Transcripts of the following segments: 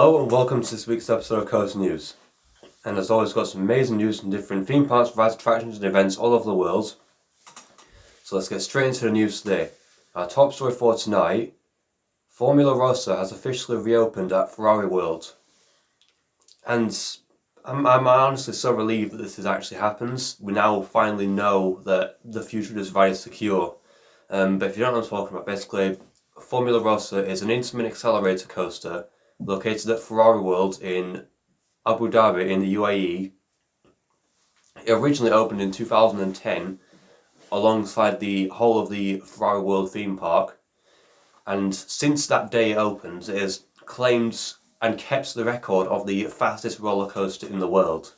Hello and welcome to this week's episode of Coast News. And as always, got some amazing news from different theme parks, rides, attractions and events all over the world. So let's get straight into the news today. Our top story for tonight, Formula Rossa has officially reopened at Ferrari World. And I'm honestly so relieved that this has actually happened. We now finally know that the future of this ride is secure. But if you don't know what I'm talking about, basically Formula Rossa is an Intamin accelerator coaster located at Ferrari World in Abu Dhabi in the UAE. It originally opened in 2010 alongside the whole of the Ferrari World theme park, and since that day it opened, it has claimed and kept the record of the fastest roller coaster in the world,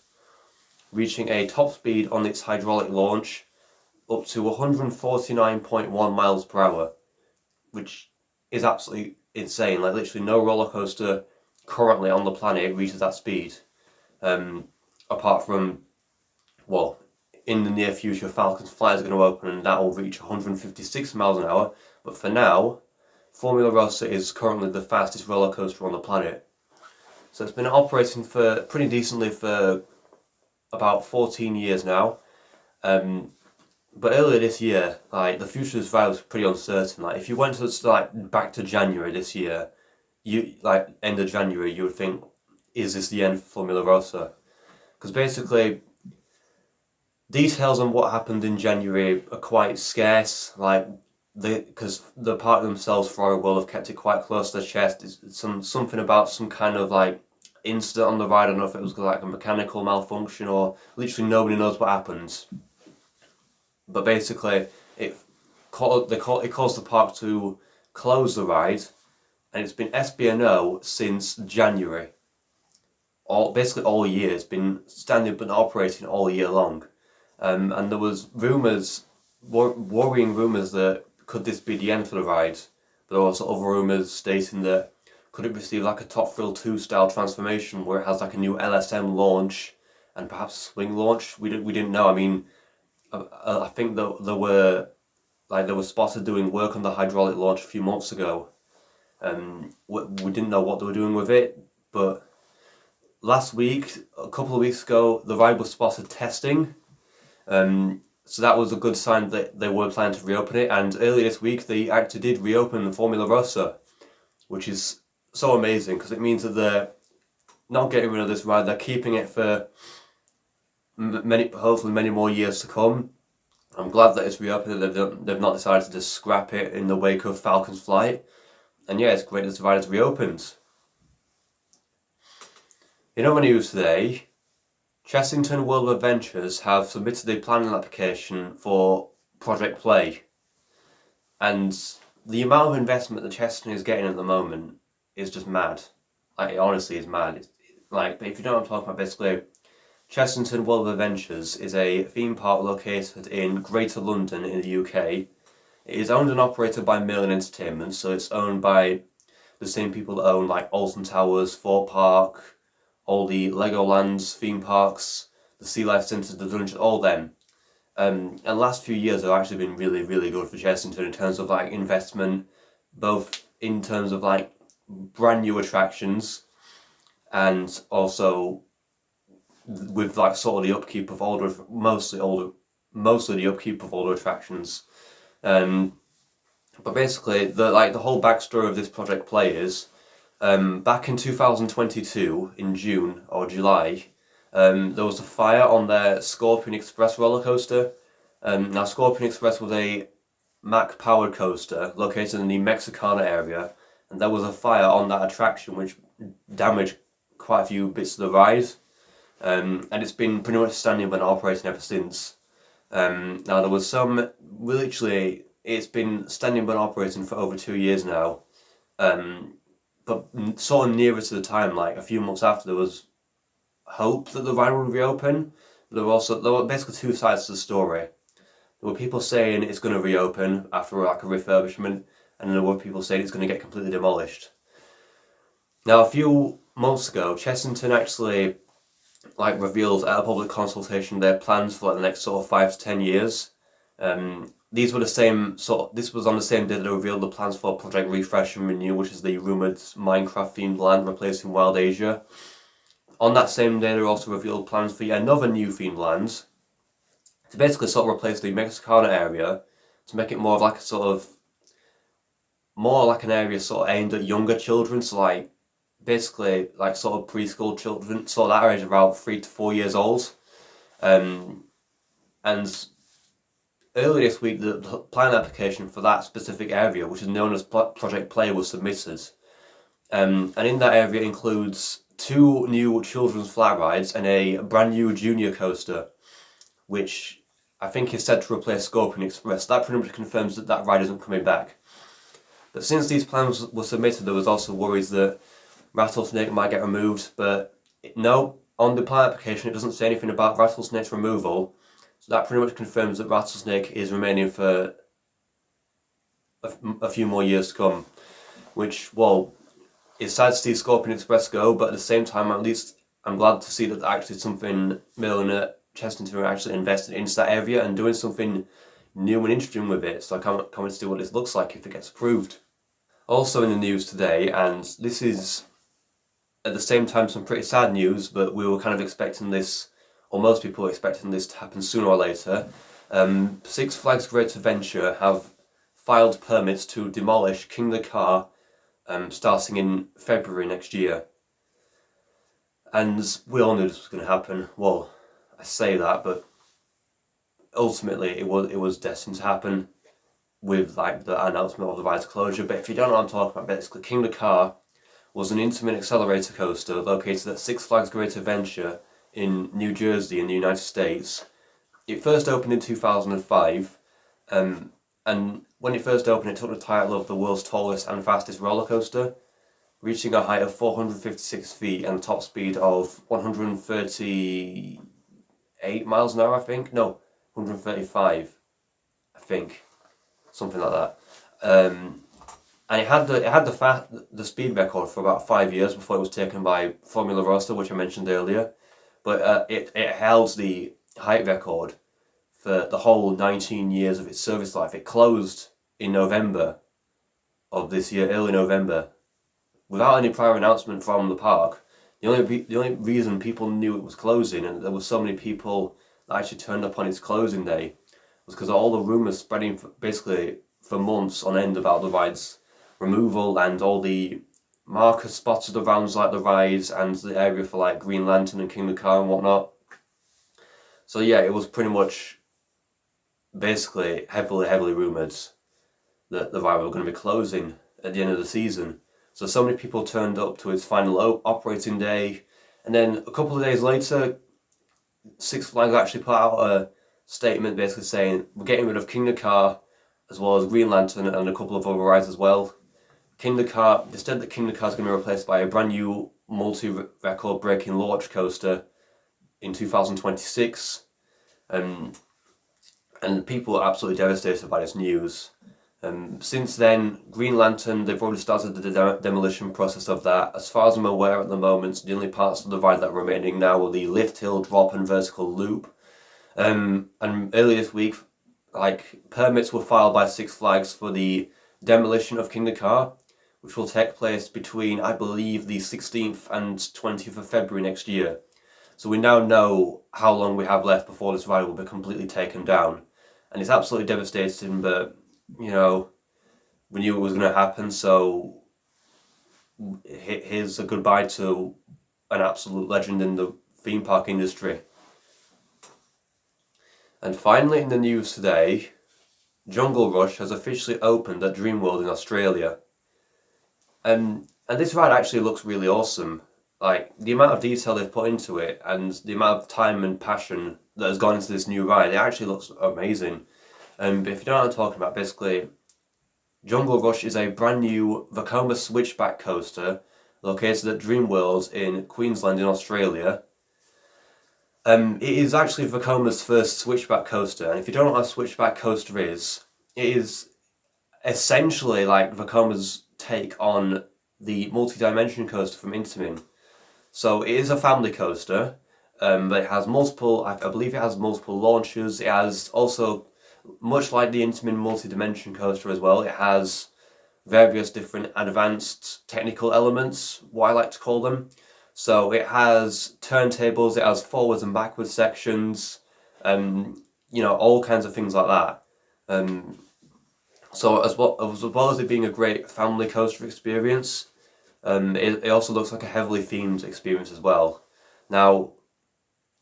reaching a top speed on its hydraulic launch up to 149.1 miles per hour, which is absolutely insane. Like, literally no roller coaster currently on the planet reaches that speed, apart from, well, in the near future Falcon's Flight is going to open and that will reach 156 miles an hour, but for now Formula Rossa is currently the fastest roller coaster on the planet. So it's been operating for pretty decently for about 14 years now. But earlier this year, like, the future of this ride was pretty uncertain. Like, if you went to back to January this year, end of January, you would think, is this the end for Formula Rossa? Because basically, details on what happened in January are quite scarce. Because the park themselves, Ferrari World, have kept it quite close to their chest. It's something about some kind of incident on the ride. I don't know if it was like a mechanical malfunction or literally nobody knows what happened. But basically, it caused the park to close the ride, and it's been SBNO since January. Basically all year. It's been standing but not operating all year long. And there was worrying rumours that could this be the end for the ride. But there were also other rumours stating that could it receive like a Top Thrill 2 style transformation where it has like a new LSM launch and perhaps a swing launch. We didn't know. I mean, I think that they were spotted doing work on the hydraulic launch a few months ago. We didn't know what they were doing with it, but last week, a couple of weeks ago, the ride was spotted testing. So that was a good sign that they were planning to reopen it, and earlier this week they actually did reopen the Formula Rossa, which is so amazing because it means that they're not getting rid of this ride, they're keeping it for hopefully many more years to come. I'm glad that it's reopened, they've not decided to just scrap it in the wake of Falcon's Flight. And yeah, it's great that the ride has reopened. In other news today, Chessington World of Adventures have submitted a planning application for Project Play. And the amount of investment that Chessington is getting at the moment is just mad. Like, it honestly is mad. But if you don't know what I'm talking about, basically, Chessington World of Adventures is a theme park located in Greater London in the UK. It is owned and operated by Merlin Entertainment, so it's owned by the same people that own like Alton Towers, Fort Park, all the Legolands theme parks, the Sea Life Centre, the Dungeon, all them. And the last few years have actually been really, really good for Chessington in terms of investment, both in terms of brand new attractions and also with sort of the upkeep of mostly the upkeep of older attractions. But basically the whole backstory of this Project Play is back in 2022 in June or July, there was a fire on their Scorpion Express roller coaster. Now Scorpion Express was a Mack powered coaster located in the Mexicana area, and there was a fire on that attraction which damaged quite a few bits of the ride. And it's been pretty much standing but not operating ever since. Now there was it's been standing but operating for over 2 years now. But sort of nearer to the time, a few months after, there was hope that the ride would reopen. There were basically two sides to the story. There were people saying it's going to reopen after a refurbishment, and there were people saying it's going to get completely demolished. Now a few months ago, Chessington actually revealed at a public consultation their plans for the next sort of 5 to 10 years. these were the same sort. This was on the same day that they revealed the plans for Project Refresh and Renew, which is the rumored Minecraft-themed land replacing Wild Asia. On that same day, they also revealed plans for yet another new themed land to basically sort of replace the Mexicana area to make it more of like a sort of more like an area sort of aimed at younger children, so like basically like sort of preschool children, so that age about 3 to 4 years old. And earlier this week, the plan application for that specific area, which is known as Project Play, was submitted. And in that area includes 2 new children's flat rides and a brand new junior coaster, which I think is said to replace Scorpion Express. That pretty much confirms that that ride isn't coming back. But since these plans were submitted, there was also worries that Rattlesnake might get removed, but no, on the plan application it doesn't say anything about Rattlesnake's removal, so that pretty much confirms that Rattlesnake is remaining for a few more years to come, which, well, it's sad to see Scorpion Express go, but at the same time, at least I'm glad to see that actually something Millen at Chessington are actually invested into that area and doing something new and interesting with it, so I can't wait to see what this looks like if it gets approved. Also in the news today, and this is at the same time some pretty sad news, but we were kind of expecting this, or most people were expecting this to happen sooner or later. Six Flags Great Adventure have filed permits to demolish Kingda Ka starting in February next year. And we all knew this was going to happen. Well, I say that, but ultimately it was destined to happen with like the announcement of the ride's closure. But if you don't know what I'm talking about, basically Kingda Ka was an Intamin accelerator coaster located at Six Flags Great Adventure in New Jersey in the United States. It first opened in 2005, and when it first opened it took the title of the world's tallest and fastest roller coaster, reaching a height of 456 feet and a top speed of 138 miles an hour, I think? No, 135, I think. Something like that. And it had the speed record for about 5 years before it was taken by Formula Rossa, which I mentioned earlier. But it held the height record for the whole 19 years of its service life. It closed in November of this year, early November, without any prior announcement from the park. The only reason people knew it was closing, and there were so many people that actually turned up on its closing day, was because all the rumours spreading basically for months on end about the ride's removal and all the markers spotted around like the rides and the area for like Green Lantern and Kingda Ka and whatnot. So yeah, it was pretty much basically heavily rumoured that the ride were going to be closing at the end of the season. So many people turned up to its final operating day, and then a couple of days later, Six Flags actually put out a statement basically saying we're getting rid of Kingda Ka as well as Green Lantern and a couple of other rides as well. Kingda Ka, instead that Kingda Ka is going to be replaced by a brand new multi-record breaking launch coaster in 2026. And people are absolutely devastated by this news. Since then, Green Lantern, they've already started the demolition process of that. As far as I'm aware at the moment, the only parts of the ride that are remaining now are the lift, hill, drop and vertical loop. And earlier this week, like, permits were filed by Six Flags for the demolition of Kingda Ka, which will take place between, I believe, the 16th and 20th of February next year. So we now know how long we have left before this ride will be completely taken down. And it's absolutely devastating, but, you know, we knew it was going to happen, so here's a goodbye to an absolute legend in the theme park industry. And finally in the news today, Jungle Rush has officially opened at Dreamworld in Australia. And this ride actually looks really awesome. Like, the amount of detail they've put into it and the amount of time and passion that has gone into this new ride, it actually looks amazing. But if you don't know what I'm talking about, basically, Jungle Rush is a brand new Vekoma switchback coaster located at Dreamworld in Queensland in Australia. It is actually Vekoma's first switchback coaster, and if you don't know what a switchback coaster is, it is essentially like Vekoma's take on the multi-dimension coaster from Intamin. So it is a family coaster, but it has multiple, I believe it has multiple launches. It has also much like the Intamin multi-dimension coaster as well, it has various different advanced technical elements, what I like to call them. So it has turntables, it has forwards and backwards sections, all kinds of things like that. So as well as it being a great family coaster experience, it also looks like a heavily themed experience as well. Now,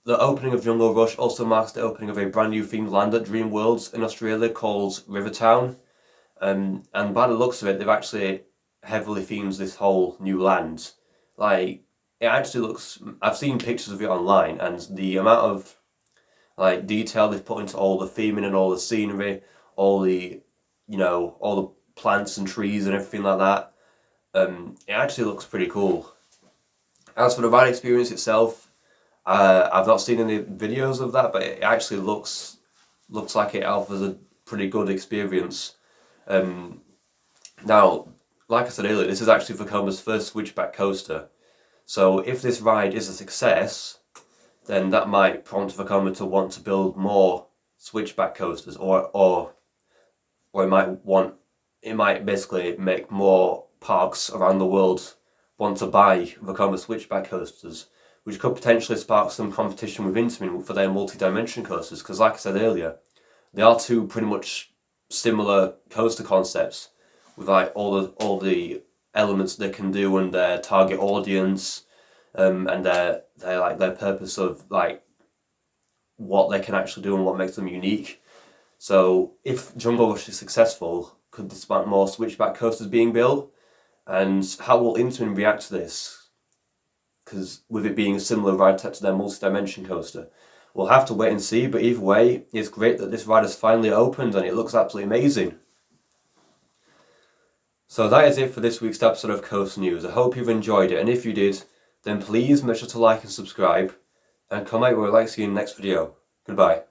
the opening of Jungle Rush also marks the opening of a brand new themed land at Dreamworld in Australia called Rivertown. And by the looks of it, they've actually heavily themed this whole new land. Like, it actually looks, I've seen pictures of it online, and the amount of detail they've put into all the theming and all the scenery, all the plants and trees and everything like that, it actually looks pretty cool. As for the ride experience itself, I've not seen any videos of that, but it actually looks like it offers a pretty good experience. Now, like I said earlier, this is actually Vekoma's first switchback coaster. So if this ride is a success, then that might prompt Vekoma to want to build more switchback coasters, or it might basically make more parks around the world want to buy Vekoma switchback coasters, which could potentially spark some competition with Intamin for their multi-dimension coasters, because like I said earlier, they are two pretty much similar coaster concepts with all the elements they can do and their target audience, and their purpose of what they can actually do and what makes them unique. So if Jungle Rush is successful, could this spark more switchback coasters being built? And how will Intamin react to this? Because with it being a similar ride type to their multi-dimension coaster, we'll have to wait and see. But either way, it's great that this ride has finally opened and it looks absolutely amazing. So that is it for this week's episode of Coaster News. I hope you've enjoyed it, and if you did, then please make sure to like and subscribe, and comment where I'd like to see you in the next video. Goodbye.